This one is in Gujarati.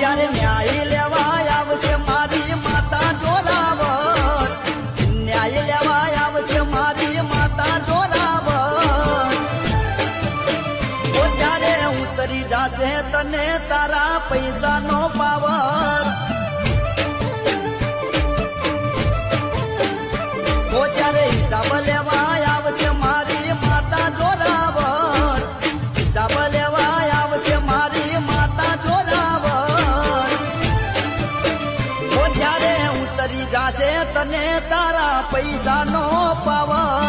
જ્યારે ન્યાય લેવા આવશે મારી માતા જોરાવર, ન્યાય લેવા આવશે મારી માતા જોરાવર. ત્યારે ઉતરી જાશે તને તારા પૈસાનો પાવર. જ્યારે હિસાબ લેવા આવશે મારી માતા જોરાવર, હિસાબ લેવા આવશે મારી માતા જોરાવર. ત્યારે ઉતરી જાશે તને તારા પૈસાનો પાવર.